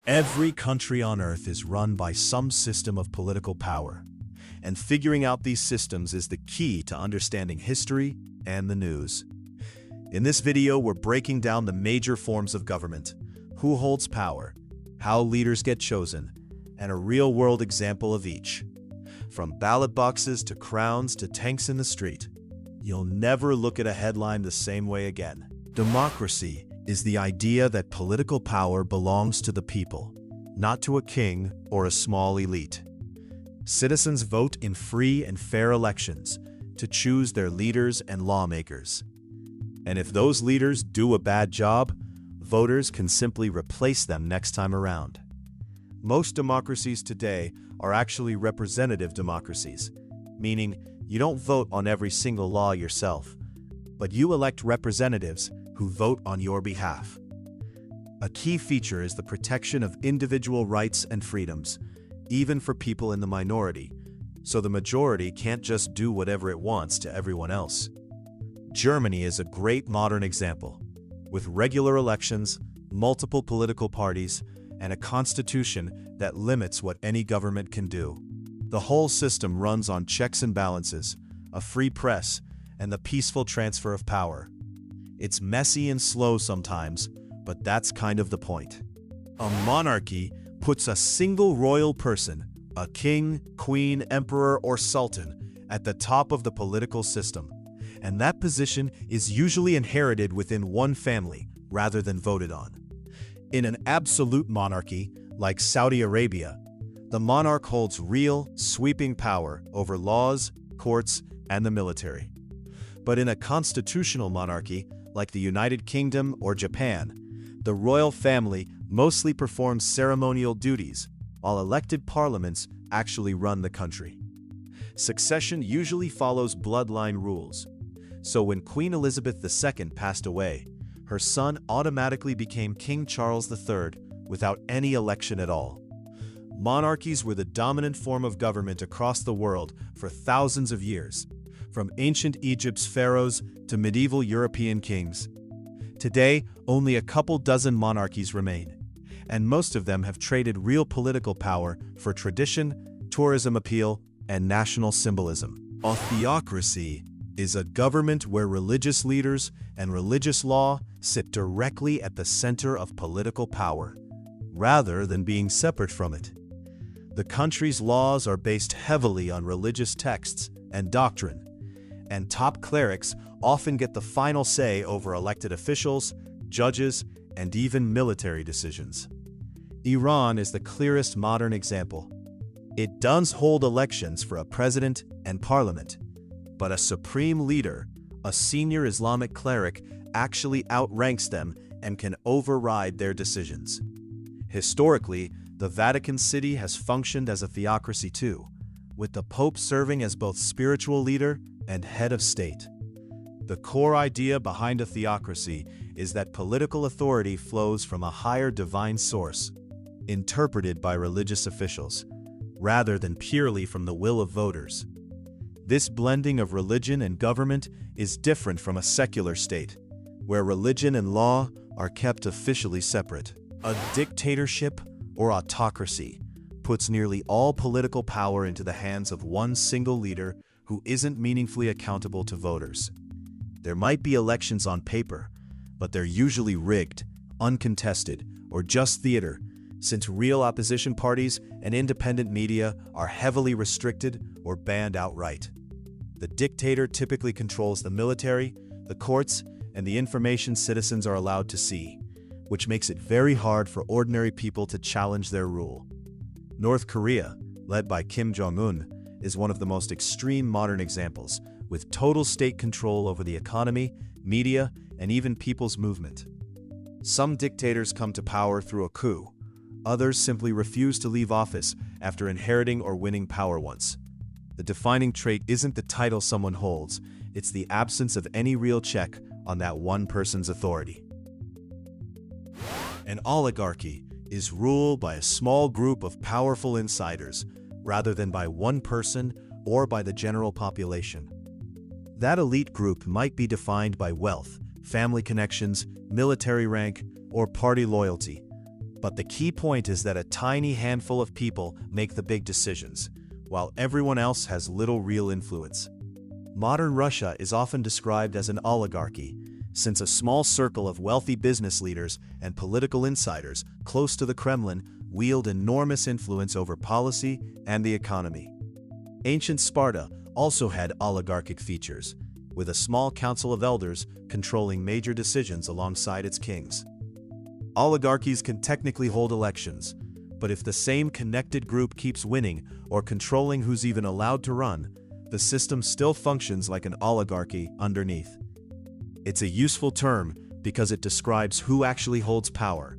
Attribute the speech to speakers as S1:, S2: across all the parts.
S1: Every country on Earth is run by some system of political power, and figuring out these systems is the key to understanding history and the news. In this video, we're breaking down the major forms of government, who holds power, how leaders get chosen, and a real-world example of each. From ballot boxes to crowns to tanks in the street, you'll never look at a headline the same way again. Democracy is the idea that political power belongs to the people, not to a king or a small elite. Citizens vote in free and fair elections to choose their leaders and lawmakers. And if those leaders do a bad job, voters can simply replace them next time around. Most democracies today are actually representative democracies, meaning you don't vote on every single law yourself, but you elect representatives who vote on your behalf. A key feature is the protection of individual rights and freedoms, even for people in the minority, so the majority can't just do whatever it wants to everyone else. Germany is a great modern example, with regular elections, multiple political parties, and a constitution that limits what any government can do. The whole system runs on checks and balances, a free press, and the peaceful transfer of power. It's messy and slow sometimes, but that's kind of the point. A monarchy puts a single royal person, a king, queen, emperor, or sultan, at the top of the political system, and that position is usually inherited within one family rather than voted on. In an absolute monarchy, like Saudi Arabia, the monarch holds real, sweeping power over laws, courts, and the military. But in a constitutional monarchy, like the United Kingdom or Japan, the royal family mostly performs ceremonial duties, while elected parliaments actually run the country. Succession usually follows bloodline rules, so when Queen Elizabeth II passed away, her son automatically became King Charles III without any election at all. Monarchies were the dominant form of government across the world for thousands of years, from ancient Egypt's pharaohs to medieval European kings. Today, only a couple dozen monarchies remain, and most of them have traded real political power for tradition, tourism appeal, and national symbolism. A theocracy is a government where religious leaders and religious law sit directly at the center of political power, rather than being separate from it. The country's laws are based heavily on religious texts and doctrine, and top clerics often get the final say over elected officials, judges, and even military decisions. Iran is the clearest modern example. It does hold elections for a president and parliament, but a supreme leader, a senior Islamic cleric, actually outranks them and can override their decisions. Historically, the Vatican City has functioned as a theocracy too, with the Pope serving as both spiritual leader and head of state. The core idea behind a theocracy is that political authority flows from a higher divine source, interpreted by religious officials, rather than purely from the will of voters. This blending of religion and government is different from a secular state, where religion and law are kept officially separate. A dictatorship or autocracy puts nearly all political power into the hands of one single leader who isn't meaningfully accountable to voters. There might be elections on paper, but they're usually rigged, uncontested, or just theater, since real opposition parties and independent media are heavily restricted or banned outright. The dictator typically controls the military, the courts, and the information citizens are allowed to see, which makes it very hard for ordinary people to challenge their rule. North Korea, led by Kim Jong-un, is one of the most extreme modern examples, with total state control over the economy, media, and even people's movement. Some dictators come to power through a coup. Others simply refuse to leave office after inheriting or winning power once. The defining trait isn't the title someone holds, it's the absence of any real check on that one person's authority. An oligarchy is ruled by a small group of powerful insiders, rather than by one person or by the general population. That elite group might be defined by wealth, family connections, military rank, or party loyalty, But the key point is that a tiny handful of people make the big decisions, while everyone else has little real influence. Modern Russia is often described as an oligarchy, since a small circle of wealthy business leaders and political insiders close to the Kremlin wield enormous influence over policy and the economy. Ancient Sparta also had oligarchic features, with a small council of elders controlling major decisions alongside its kings. Oligarchies can technically hold elections, but if the same connected group keeps winning or controlling who's even allowed to run, the system still functions like an oligarchy underneath. It's a useful term because it describes who actually holds power,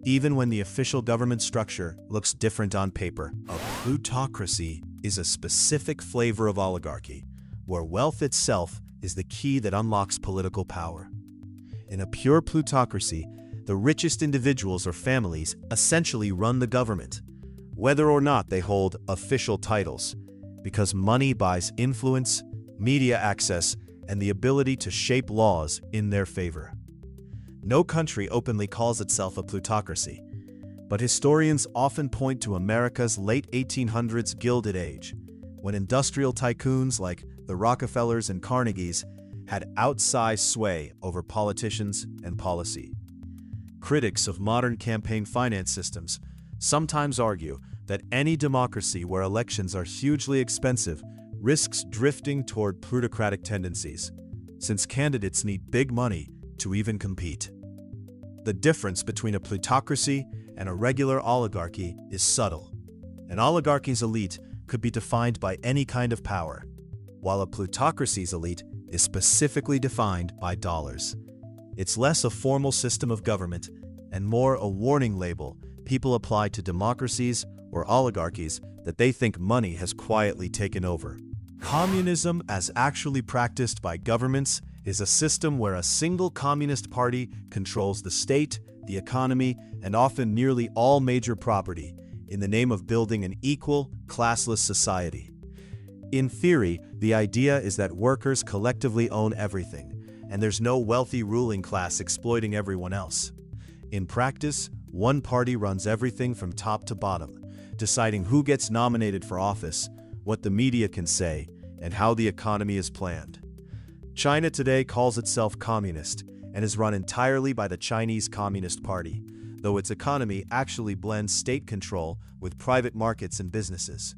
S1: even when the official government structure looks different on paper. A plutocracy is a specific flavor of oligarchy, where wealth itself is the key that unlocks political power. In a pure plutocracy, the richest individuals or families essentially run the government, whether or not they hold official titles, because money buys influence, media access, and the ability to shape laws in their favor. No country openly calls itself a plutocracy, but historians often point to America's late 1800s Gilded Age, when industrial tycoons like the Rockefellers and Carnegies had outsized sway over politicians and policy. Critics of modern campaign finance systems sometimes argue that any democracy where elections are hugely expensive risks drifting toward plutocratic tendencies, since candidates need big money to even compete. The difference between a plutocracy and a regular oligarchy is subtle. An oligarchy's elite could be defined by any kind of power, while a plutocracy's elite is specifically defined by dollars. It's less a formal system of government and more a warning label people apply to democracies or oligarchies that they think money has quietly taken over. Communism, as actually practiced by governments, is a system where a single communist party controls the state, the economy, and often nearly all major property in the name of building an equal, classless society. In theory, the idea is that workers collectively own everything, and there's no wealthy ruling class exploiting everyone else. In practice, one party runs everything from top to bottom, deciding who gets nominated for office, what the media can say, and how the economy is planned. China today calls itself communist and is run entirely by the Chinese Communist Party, though its economy actually blends state control with private markets and businesses.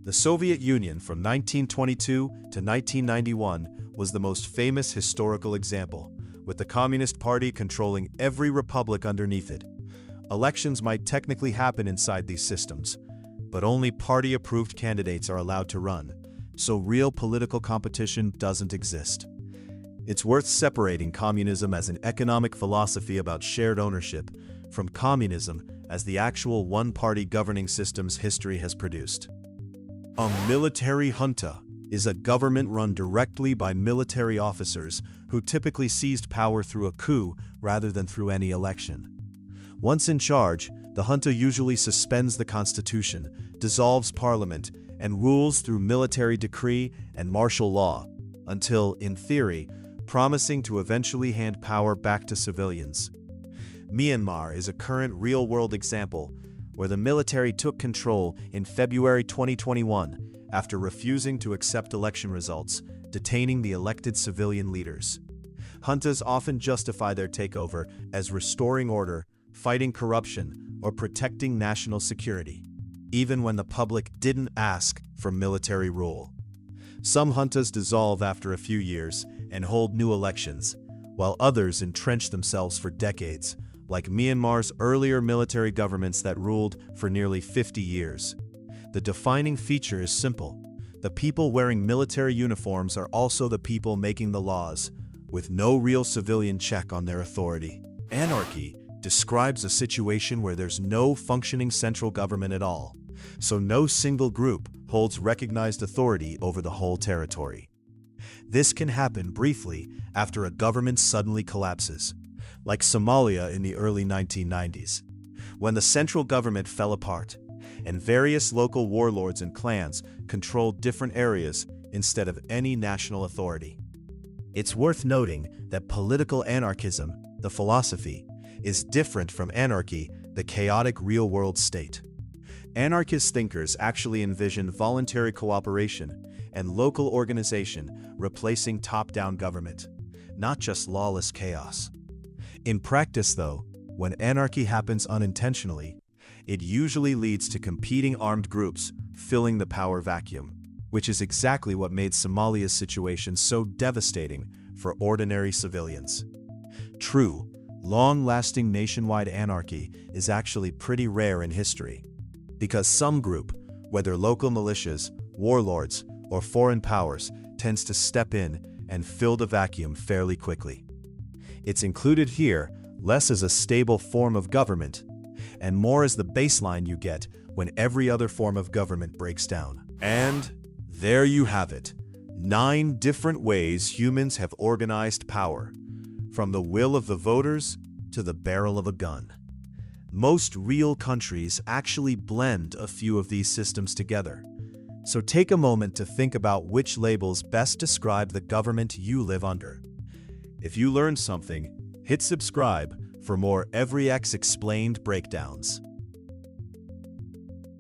S1: The Soviet Union from 1922 to 1991 was the most famous historical example, with the Communist Party controlling every republic underneath it. Elections might technically happen inside these systems, but only party-approved candidates are allowed to run, so real political competition doesn't exist. It's worth separating communism as an economic philosophy about shared ownership from communism as the actual one-party governing systems history has produced. A military junta is a government run directly by military officers who typically seized power through a coup rather than through any election. Once in charge, the junta usually suspends the constitution, dissolves parliament, and rules through military decree and martial law, until, in theory, promising to eventually hand power back to civilians. Myanmar is a current real-world example where the military took control in February 2021 after refusing to accept election results, detaining the elected civilian leaders. Juntas often justify their takeover as restoring order, fighting corruption, or protecting national security, even when the public didn't ask for military rule. Some juntas dissolve after a few years and hold new elections, while others entrench themselves for decades, like Myanmar's earlier military governments that ruled for nearly 50 years. The defining feature is simple. The people wearing military uniforms are also the people making the laws, with no real civilian check on their authority. Anarchy describes a situation where there's no functioning central government at all, so no single group holds recognized authority over the whole territory. This can happen briefly after a government suddenly collapses, like Somalia in the early 1990s, when the central government fell apart, and various local warlords and clans controlled different areas instead of any national authority. It's worth noting that political anarchism, the philosophy, is different from anarchy the chaotic real-world state. Anarchist thinkers actually envision voluntary cooperation and local organization replacing top-down government, not just lawless chaos. In practice, though, when anarchy happens unintentionally, it usually leads to competing armed groups filling the power vacuum, which is exactly what made Somalia's situation so devastating for ordinary civilians. True, long-lasting nationwide anarchy is actually pretty rare in history, because some group, whether local militias, warlords, or foreign powers, tends to step in and fill the vacuum fairly quickly. It's included here less as a stable form of government, and more as the baseline you get when every other form of government breaks down. And there you have it, 9 different ways humans have organized power, from the will of the voters to the barrel of a gun. Most real countries actually blend a few of these systems together. So take a moment to think about which labels best describe the government you live under. If you learned something, hit subscribe for more Every X Explained breakdowns.